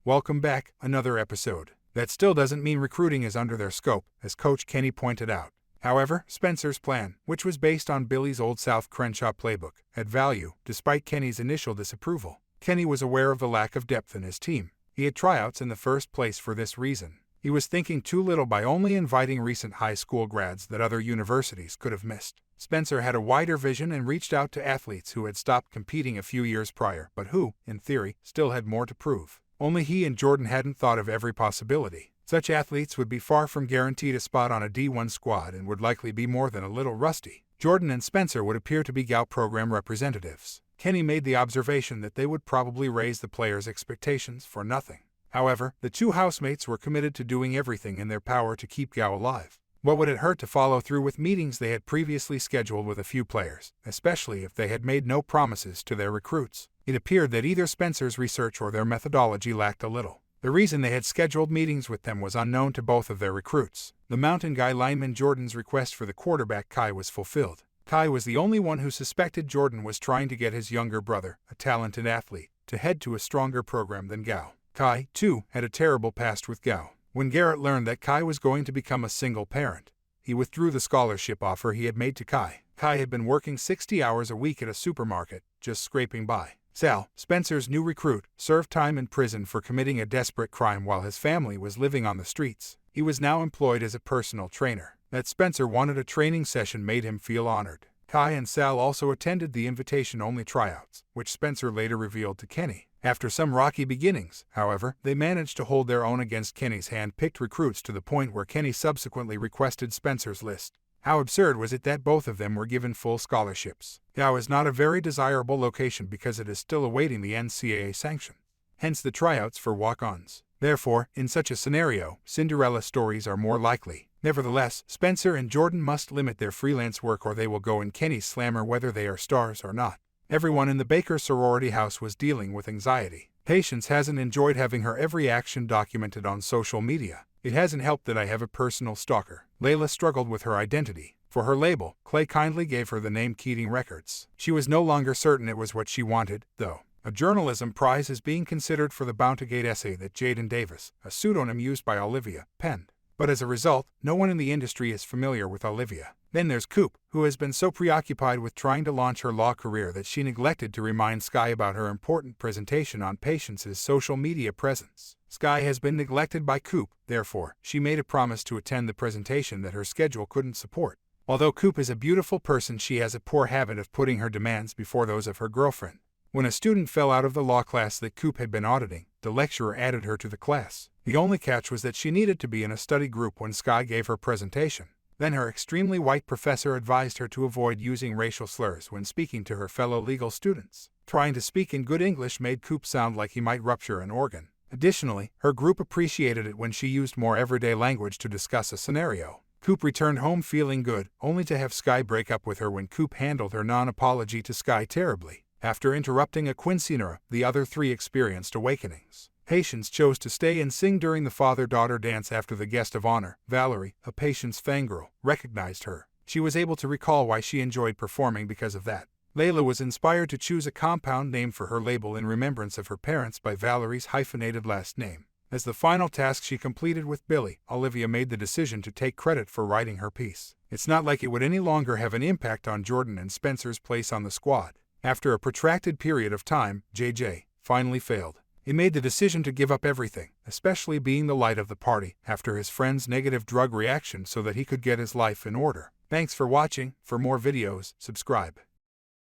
Welcome back, another episode. That still doesn't mean recruiting is under their scope, as Coach Kenny pointed out. However, Spencer's plan, which was based on Billy's old South Crenshaw playbook, had value, despite Kenny's initial disapproval. Kenny was aware of the lack of depth in his team. He had tryouts in the first place for this reason. He was thinking too little by only inviting recent high school grads that other universities could have missed. Spencer had a wider vision and reached out to athletes who had stopped competing a few years prior, but who, in theory, still had more to prove. Only he and Jordan hadn't thought of every possibility. Such athletes would be far from guaranteed a spot on a D1 squad and would likely be more than a little rusty. Jordan and Spencer would appear to be Gout program representatives. Kenny made the observation that they would probably raise the players' expectations for nothing. However, the two housemates were committed to doing everything in their power to keep Gow alive. What would it hurt to follow through with meetings they had previously scheduled with a few players, especially if they had made no promises to their recruits? It appeared that either Spencer's research or their methodology lacked a little. The reason they had scheduled meetings with them was unknown to both of their recruits. The Mountain Guy lineman Jordan's request for the quarterback Kai was fulfilled. Kai was the only one who suspected Jordan was trying to get his younger brother, a talented athlete, to head to a stronger program than Gow. Kai, too, had a terrible past with Gow. When Garrett learned that Kai was going to become a single parent, he withdrew the scholarship offer he had made to Kai. Kai had been working 60 hours a week at a supermarket, just scraping by. Sal, Spencer's new recruit, served time in prison for committing a desperate crime while his family was living on the streets. He was now employed as a personal trainer. That Spencer wanted a training session made him feel honored. Kai and Sal also attended the invitation-only tryouts, which Spencer later revealed to Kenny. After some rocky beginnings, however, they managed to hold their own against Kenny's hand-picked recruits to the point where Kenny subsequently requested Spencer's list. How absurd was it that both of them were given full scholarships? Gow is not a very desirable location because it is still awaiting the NCAA sanction. Hence the tryouts for walk-ons. Therefore, in such a scenario, Cinderella stories are more likely. Nevertheless, Spencer and Jordan must limit their freelance work or they will go in Kenny's slammer whether they are stars or not. Everyone in the Baker sorority house was dealing with anxiety. Patience hasn't enjoyed having her every action documented on social media. It hasn't helped that I have a personal stalker. Layla struggled with her identity. For her label, Clay kindly gave her the name Keating Records. She was no longer certain it was what she wanted, though. A journalism prize is being considered for the Bountygate essay that Jaden Davis, a pseudonym used by Olivia, penned. But as a result, no one in the industry is familiar with Olivia. Then there's Coop, who has been so preoccupied with trying to launch her law career that she neglected to remind Sky about her important presentation on Patience's social media presence. Sky has been neglected by Coop, therefore, she made a promise to attend the presentation that her schedule couldn't support. Although Coop is a beautiful person, she has a poor habit of putting her demands before those of her girlfriend. When a student fell out of the law class that Coop had been auditing, the lecturer added her to the class. The only catch was that she needed to be in a study group when Sky gave her presentation. Then her extremely white professor advised her to avoid using racial slurs when speaking to her fellow legal students. Trying to speak in good English made Coop sound like he might rupture an organ. Additionally, her group appreciated it when she used more everyday language to discuss a scenario. Coop returned home feeling good, only to have Sky break up with her when Coop handled her non-apology to Sky terribly. After interrupting a quinceanera, the other three experienced awakenings. Patience chose to stay and sing during the father-daughter dance after the guest of honor, Valerie, a Patience fangirl, recognized her. She was able to recall why she enjoyed performing because of that. Layla was inspired to choose a compound name for her label in remembrance of her parents by Valerie's hyphenated last name. As the final task she completed with Billy, Olivia made the decision to take credit for writing her piece. It's not like it would any longer have an impact on Jordan and Spencer's place on the squad. After a protracted period of time, JJ finally failed. He made the decision to give up everything, especially being the light of the party, after his friend's negative drug reaction so that he could get his life in order. Thanks for watching. For more videos, subscribe.